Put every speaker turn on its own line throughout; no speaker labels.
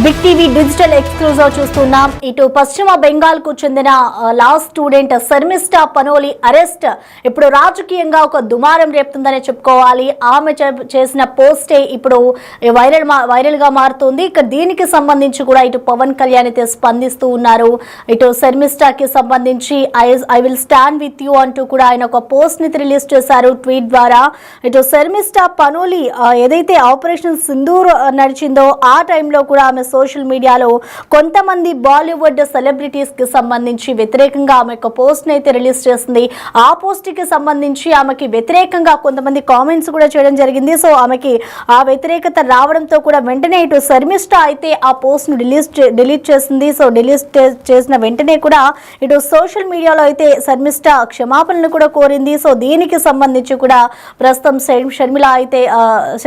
Big TV digital exclusive చూస్తున్నాం. ఇటు పశ్చిమ బెంగాల్ కు చెందిన law student Sharmishtha Panoli arrest ఇప్పుడు రాజకీయంగా ఒక దుమారం రేపుతుందని చెప్పుకోవాలి. ఆమె చేసిన పోస్టే ఇప్పుడు వైరల్ గా మారుతుంది. ఇక దీనికి సంబంధించి కూడా ఇటు పవన్ కళ్యాణ్ అయితే స్పందిస్తూ ఉన్నారు. ఇటు శర్మిష్ఠాకి సంబంధించి I will stand with you అంటూ కూడా ఆయన ఒక పోస్ట్ ని రిలీజ్ చేశారు ట్వీట్ ద్వారా. ఇటు శర్మిష్ఠా పనోలి ఏదైతే ఆపరేషన్ సింధూర్ నడిచిందో ఆ టైంలో కూడా ఆమె సోషల్ మీడియాలో కొంతమంది బాలీవుడ్ సెలబ్రిటీస్ కి సంబంధించి వ్యతిరేకంగా ఆమె ఒక పోస్ట్ అయితే రిలీజ్ చేసింది. ఆ పోస్ట్ కి సంబంధించి ఆమెకి వ్యతిరేకంగా కొంతమంది కామెంట్స్ కూడా చేయడం జరిగింది. సో ఆమెకి ఆ వ్యతిరేకత రావడంతో కూడా వెంటనే ఇటు శర్మిష్ఠా అయితే ఆ పోస్ట్ ను డిలీట్ చేసింది. సో డిలీట్ చేసిన వెంటనే కూడా ఇటు సోషల్ మీడియాలో అయితే శర్మిష్ఠా క్షమాపణలు కూడా కోరింది. సో దీనికి సంబంధించి కూడా ప్రస్తుతం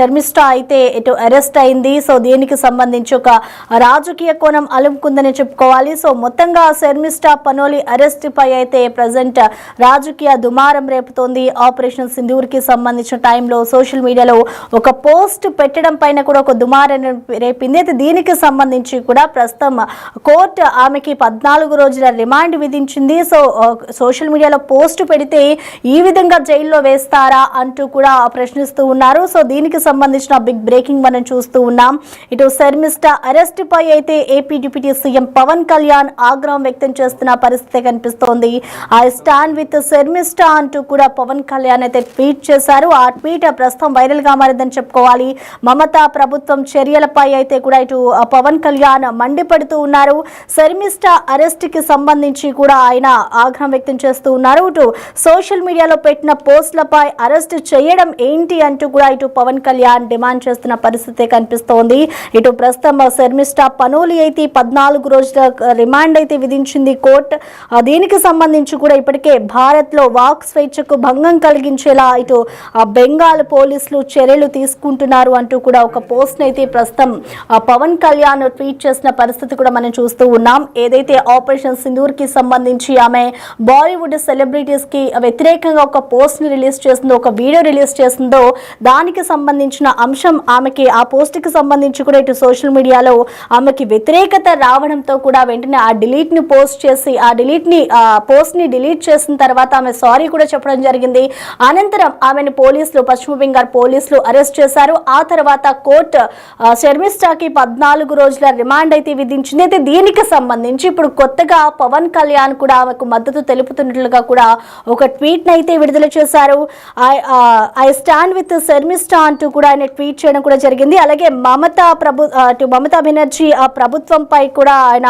శర్మిష్ఠా అయితే ఇటు అరెస్ట్ అయింది. సో దీనికి సంబంధించి ఒక రాజకీయ కోణం అలుముకుందని చెప్పుకోవాలి. సో మొత్తంగా శర్మిష్ఠా పనోలి అరెస్ట్ పై అయితే ప్రజెంట్ రాజకీయ దుమారం రేపుతోంది. ఆపరేషన్ సింధూర్ కి సంబంధించిన టైంలో సోషల్ మీడియాలో ఒక పోస్ట్ పెట్టడం పైన కూడా ఒక దుమారం రేపింది. అయితే దీనికి సంబంధించి కూడా ప్రస్తుతం కోర్టు ఆమెకి 14 రోజుల రిమాండ్ విధించింది. సో సోషల్ మీడియాలో పోస్ట్ పెడితే ఈ విధంగా జైల్లో వేస్తారా అంటూ కూడా ప్రశ్నిస్తూ ఉన్నారు. సో దీనికి సంబంధించిన బిగ్ బ్రేకింగ్ మనం చూస్తూ ఉన్నాం. ఇటు శర్మిష్ఠా అరెస్ట్ పై అయితే AP deputy CM Pawan Kalyan ఆగ్రహం వ్యక్తం చేస్తున్న పరిస్థితి కనిపిస్తోంది. ఐ స్టాండ్ విత్ శర్మిష్ఠా అంటూ కూడా పవన్ కళ్యాణ్ అయితే ట్వీట్ చేశారు. ఆ ట్వీట్ ప్రస్తుతం వైరల్ గా మారిందని చెప్పుకోవాలి. మమతా ప్రభుత్వం చర్యలపై అయితే కూడా ఇటు పవన్ కళ్యాణ్ మండిపడుతూ ఉన్నారు. శర్మిష్ఠా అరెస్ట్ కి సంబంధించి కూడా ఆయన ఆగ్రహం వ్యక్తం చేస్తూ ఉన్నారు. ఇటు సోషల్ మీడియాలో పెట్టిన పోస్టులపై అరెస్ట్ చేయడం ఏంటి అంటూ కూడా ఇటు పవన్ కళ్యాణ్ డిమాండ్ చేస్తున్న పరిస్థితి కనిపిస్తోంది. ఇటు ప్రస్తుతం శర్మిష్ఠా పనోలి అయితే 14 రోజుల రిమాండ్ అయితే విధించింది కోర్టు. దీనికి సంబంధించి కూడా ఇప్పటికే భారత్ లో వాక్ స్వేచ్ఛకు భంగం కలిగించేలా ఇటు బెంగాల్ పోలీసులు చర్యలు తీసుకుంటున్నారు అంటూ కూడా ఒక పోస్ట్ అయితే ప్రస్తుతం పవన్ కళ్యాణ్ ట్వీట్ చేసిన పరిస్థితి కూడా మనం చూస్తూ ఉన్నాం. ఏదైతే ఆపరేషన్ సింధూర్ కి సంబంధించి ఆమె బాలీవుడ్ సెలబ్రిటీస్ కి వ్యతిరేకంగా ఒక పోస్ట్ ని రిలీజ్ చేసిందో, ఒక వీడియో రిలీజ్ చేసిందో దానికి సంబంధించిన అంశం ఆమెకి ఆ పోస్ట్ కి సంబంధించి కూడా ఇటు సోషల్ మీడియాలో ఆమెకి వ్యతిరేకత రావడంతో కూడా వెంటనే ఆ డిలీట్ ని పోస్ట్ చేసి పోస్ట్ ని డిలీట్ చేసిన తర్వాత ఆమె సారీ కూడా చెప్పడం జరిగింది. అనంతరం ఆమెను పశ్చిమ బెంగాల్ పోలీసులు అరెస్ట్ చేశారు. ఆ తర్వాత కోర్టు శర్మిష్ఠాకి 14 రోజుల రిమాండ్ అయితే విధించింది. అయితే దీనికి సంబంధించి ఇప్పుడు కొత్తగా పవన్ కళ్యాణ్ కూడా ఆమెకు మద్దతు తెలుపుతున్నట్లుగా కూడా ఒక ట్వీట్ ని అయితే విడుదల చేశారు. ఐ స్టాండ్ విత్ శర్మిష్ఠా అంటూ కూడా ఆయన ట్వీట్ చేయడం కూడా జరిగింది. అలాగే మమతా బెనర్జీ ఆ ప్రభుత్వంపై కూడా ఆయన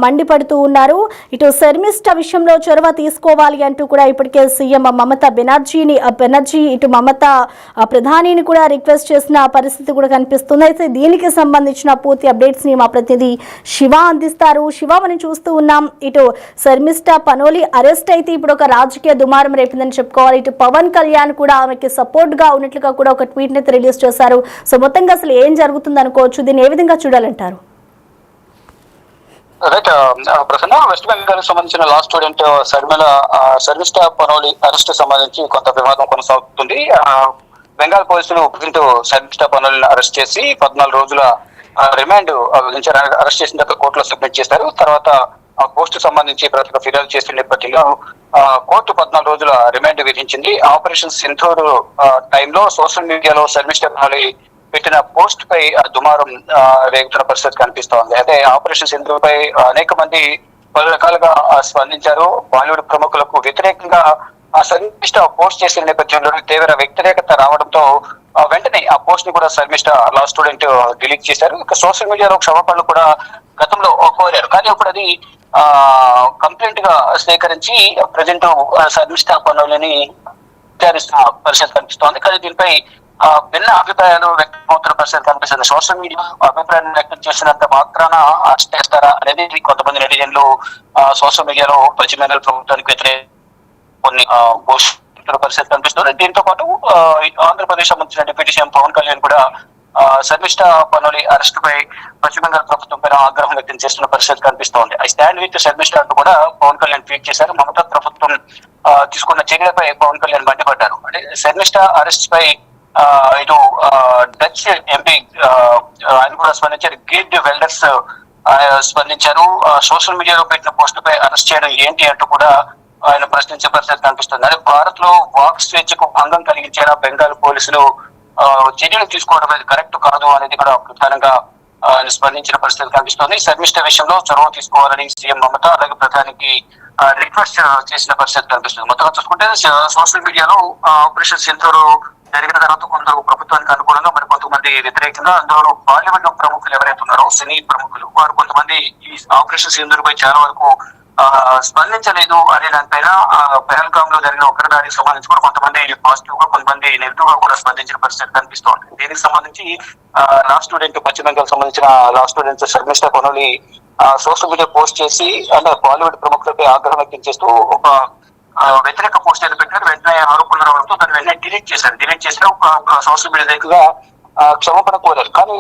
మండిపడుతూ ఉన్నారు. ఇటు శర్మిష్ఠా విషయంలో చొరవ తీసుకోవాలి అంటూ కూడా ఇప్పటికే సీఎం మమతా బెనర్జీ ఇటు మమతా ప్రధానిని కూడా రిక్వెస్ట్ చేసిన పరిస్థితి కూడా కనిపిస్తుంది. అయితే దీనికి సంబంధించిన పూర్తి అప్డేట్స్ ని మా ప్రతినిధి శివ అందిస్తారు. శివ, మనం చూస్తూ ఉన్నాం ఇటు శర్మిష్ఠా పనోలి అరెస్ట్ అయితే ఇప్పుడు ఒక రాజకీయ దుమారం రేపిందని చెప్పుకోవాలి. ఇటు పవన్ కళ్యాణ్ కూడా ఆమెకి సపోర్ట్ గా ఉన్నట్లుగా కూడా ఒక ట్వీట్ ని రిలీజ్ చేశారు. సో మొత్తంగా అసలు ఏం జరుగుతుంది అనుకోవచ్చు, దీన్ని ఏ విధంగా చూడాలంటారు?
ప్రసన్న, వెస్ట్ బెంగాల్ సంబంధించిన law student Sharmishtha Panoli arrest సంబంధించి కొంత వివాదం కొనసాగుతుంది. బెంగాల్ పోలీసులు ప్రజెంట్ శర్మిష్ఠా పనోలిని అరెస్ట్ చేసి 14 రోజుల రిమాండ్ విధించారు. అరెస్ట్ చేసిన తర్వాత కోర్టులో సబ్మిట్ చేశారు. తర్వాత పోస్ట్ సంబంధించి ప్రతి ఫిర్యాదు చేసిన నేపథ్యంలో కోర్టు 14 రోజుల రిమాండ్ విధించింది. ఆపరేషన్ సింధూర్ టైంలో సోషల్ మీడియాలో శర్మిష్ఠా పనోలి పెట్టిన పోస్ట్ పై దుమారం రేగుతున్న పరిస్థితి కనిపిస్తోంది. అయితే ఆపరేషన్ సింధూర్ పై అనేక మంది పలు రకాలుగా స్పందించారు. బాలీవుడ్ ప్రముఖులకు వ్యతిరేకంగా శర్మిష్ఠా పోస్ట్ చేసిన నేపథ్యంలో తీవ్ర వ్యతిరేకత రావడంతో వెంటనే ఆ పోస్ట్ ని కూడా శర్మిష్ఠా లా స్టూడెంట్ డిలీట్ చేశారు. ఇక సోషల్ మీడియాలో క్షమాపణలు కూడా గతంలో కోరారు. కానీ ఇప్పుడు అది కంప్లైంట్ గా స్వీకరించి ప్రజెంట్ శర్మిష్ఠా పనోలిని విచారిస్తున్న పరిస్థితి కనిపిస్తోంది. కానీ దీనిపై భిన్న అభిప్రాయాలు వ్యక్తమవుతున్న పరిస్థితి కనిపిస్తుంది. సోషల్ మీడియా అభిప్రాయాన్ని వ్యక్తం చేసినంత మాత్రాన అరెస్ట్ చేస్తారా అనేది కొంతమంది నెటిజన్లు సోషల్ మీడియాలో పశ్చిమ బెంగాల్ ప్రభుత్వానికి వ్యతిరేక కొన్ని పోస్ట్ పరిస్థితి కనిపిస్తుంది. దీంతో పాటు ఆంధ్రప్రదేశ్ సంబంధించిన డిప్యూటీ సీఎం పవన్ కళ్యాణ్ కూడా శర్మిష్ఠా పనోలి అరెస్ట్ పై పశ్చిమ బెంగాల్ ప్రభుత్వం పైన ఆగ్రహం వ్యక్తం చేస్తున్న పరిస్థితి కనిపిస్తోంది. ఐ స్టాండ్ విత్ శర్మిష్ఠా అంటూ కూడా పవన్ కళ్యాణ్ ట్వీట్ చేశారు. మమతా ప్రభుత్వం తీసుకున్న చర్యలపై పవన్ కళ్యాణ్ మండిపడ్డారు. అంటే శర్మిష్ఠా అరెస్ట్ పై ఇటు డచ్ ఎంపీ ఆయన కూడా స్పందించారు. గేట్ వెల్డర్స్ స్పందించారు. సోషల్ మీడియాలో పెట్టిన పోస్టుపై అరెస్ట్ చేయడం ఏంటి అంటూ కూడా ఆయన ప్రశ్నించే పరిస్థితి కనిపిస్తుంది. అదే భారత్ లో వాక్ స్వేచ్ఛకు భంగం కలిగించేలా బెంగాల్ పోలీసులు చర్యలు తీసుకోవడం అనేది కరెక్ట్ కాదు అనేది కూడా ప్రధానంగా ఆయన స్పందించిన పరిస్థితి కనిపిస్తుంది. శర్మిష్ఠ విషయంలో చొరవ తీసుకోవాలని సీఎం మమత అలాగే ప్రధానికి రిక్వెస్ట్ చేసిన పరిస్థితి కనిపిస్తుంది. మొత్తంగా చూసుకుంటే సోషల్ మీడియాలో ఆపరేషన్ సింధూర్ జరిగిన తర్వాత కొందరు ప్రభుత్వానికి అనుకూలంగా మరి కొంతమంది వ్యతిరేకంగా, అందులో బాలీవుడ్ ప్రముఖులు ఎవరైతే ఉన్నారో సినీ ప్రముఖులు వారు కొంతమంది ఈ ఆపరేషన్ సింధూర్ పై చాలా వరకు స్పందించలేదు అనే దానిపైన పెహల్గామ్ లో జరిగిన ఉగ్రదాడికి సంబంధించి కూడా కొంతమంది పాజిటివ్ గా కొంతమంది నెగిటివ్ గా కూడా స్పందించిన పరిస్థితి కనిపిస్తోంది. దీనికి సంబంధించి లా స్టూడెంట్ పశ్చిమ బెంగాల్ సంబంధించిన law student Sharmishtha Panoli social media post చేసి అంటే బాలీవుడ్ ప్రముఖులపై ఆగ్రహం వ్యక్తం చేస్తూ ఒక వ్యతిరేక పోస్ట్ ఏదో పెట్టారు. వెంటనే ఆరోపణలు రావడంతో దాన్ని వెంటనే డిలీట్ చేశారు. ఒక సోషల్ మీడియా దగ్గరగా క్షమాపణ కోరారు. కానీ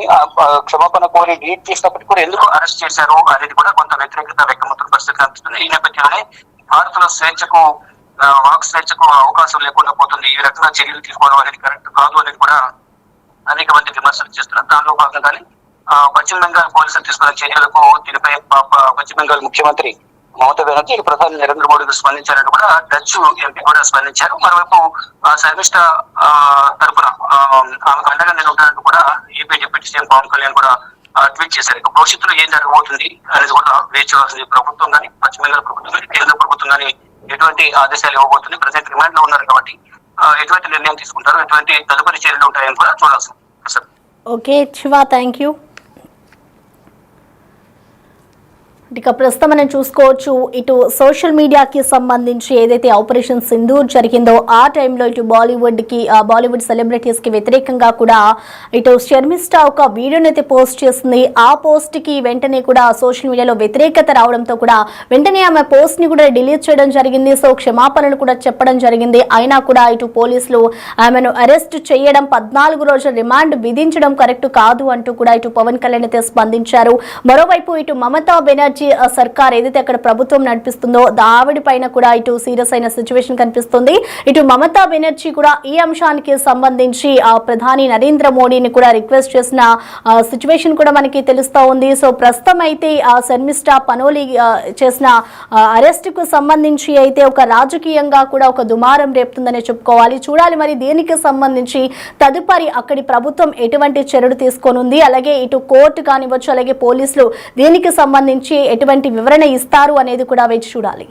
క్షమాపణ కోరి డిలీట్ చేసినప్పటికీ కూడా ఎందుకు అరెస్ట్ చేశారు అనేది కూడా కొంత వ్యతిరేకత వ్యక్తమవుతున్న పరిస్థితి కనిపిస్తుంది. ఈ నేపథ్యంలోనే భారత్ లో స్వేచ్ఛకు వాక్ స్వేచ్ఛకు అవకాశం లేకుండా పోతుంది. ఈ రకంగా చర్యలు తీసుకోవడం అనేది కరెక్ట్ కాదు అనేది కూడా అనేక మంది విమర్శలు చేస్తున్నారు. దానిలో భాగంగానే పశ్చిమ బెంగాల్ పోలీసులు తీసుకున్న చర్యలకు దీనిపై పశ్చిమ బెంగాల్ ముఖ్యమంత్రి మమతా బెనర్జీ ప్రధాని నరేంద్ర మోడీకి స్పందించారంటూ కూడా డచ్ ఎంపీ కూడా స్పందించారు. మరోవైపు శర్మిష్ఠ తరఫున ఆమెకు అండగా నేను ఉంటానంటూ కూడా AP deputy CM Pawan Kalyan కూడా ట్వీట్ చేశారు. ఇక భవిష్యత్తులో ఏం జరగబోతుంది అనేది కూడా వేచి చూడాల్సింది. ప్రభుత్వం కానీ పశ్చిమ బెంగాల్ ప్రభుత్వం కానీ కేంద్ర ప్రభుత్వం కానీ ఎటువంటి ఆదేశాలు ఇవ్వబోతుంది, ప్రజెంట్ రిమాండ్ లో ఉన్నారు కాబట్టి ఎటువంటి నిర్ణయం తీసుకుంటారు, ఎటువంటి తదుపరి చర్యలు ఉంటాయని కూడా చూడాల్సింది.
Okay Shiva, thank you. ఇక ప్రస్తుతం మనం చూసుకోవచ్చు, ఇటు సోషల్ మీడియాకి సంబంధించి ఏదైతే ఆపరేషన్ సింధూర్ జరిగిందో ఆ టైంలో ఇటు బాలీవుడ్ సెలబ్రిటీస్కి వ్యతిరేకంగా కూడా ఇటు శర్మిష్ఠ ఒక వీడియోని అయితే పోస్ట్ చేసింది. ఆ పోస్ట్కి వెంటనే కూడా సోషల్ మీడియాలో వ్యతిరేకత రావడంతో కూడా వెంటనే ఆమె పోస్ట్ని కూడా డిలీట్ చేయడం జరిగింది. సో క్షమాపణలు కూడా చెప్పడం జరిగింది. అయినా కూడా ఇటు పోలీసులు ఆమెను అరెస్ట్ చేయడం, 14 రోజుల రిమాండ్ విధించడం కరెక్ట్ కాదు అంటూ కూడా ఇటు పవన్ కళ్యాణ్ అయితే స్పందించారు. మరోవైపు ఇటు మమతా బెనర్జీ సర్కార్ ఏదైతే అక్కడ ప్రభుత్వం నడిపిస్తుందో ఆవిడ పైన కూడా ఇటు సీరియస్ అయిన సిచ్యువేషన్ కనిపిస్తుంది. ఇటు మమతా బెనర్జీ కూడా ఈ అంశానికి సంబంధించి ప్రధాని నరేంద్ర మోడీని కూడా రిక్వెస్ట్ చేసిన సిచ్యువేషన్ కూడా మనకి తెలుస్తూ ఉంది. సో ప్రస్తుతం అయితే శర్మిష్ఠ పనోలి చేసిన అరెస్ట్ కు సంబంధించి అయితే ఒక రాజకీయంగా కూడా ఒక దుమారం రేపుతుందనే చెప్పుకోవాలి. చూడాలి మరి దీనికి సంబంధించి తదుపరి అక్కడి ప్రభుత్వం ఎటువంటి చర్యలు తీసుకోనుంది, అలాగే ఇటు కోర్టు కానివచ్చు అలాగే పోలీసులు దీనికి సంబంధించి ఎటువంటి వివరణ ఇస్తారు అనేది కూడా వేచి చూడాలి.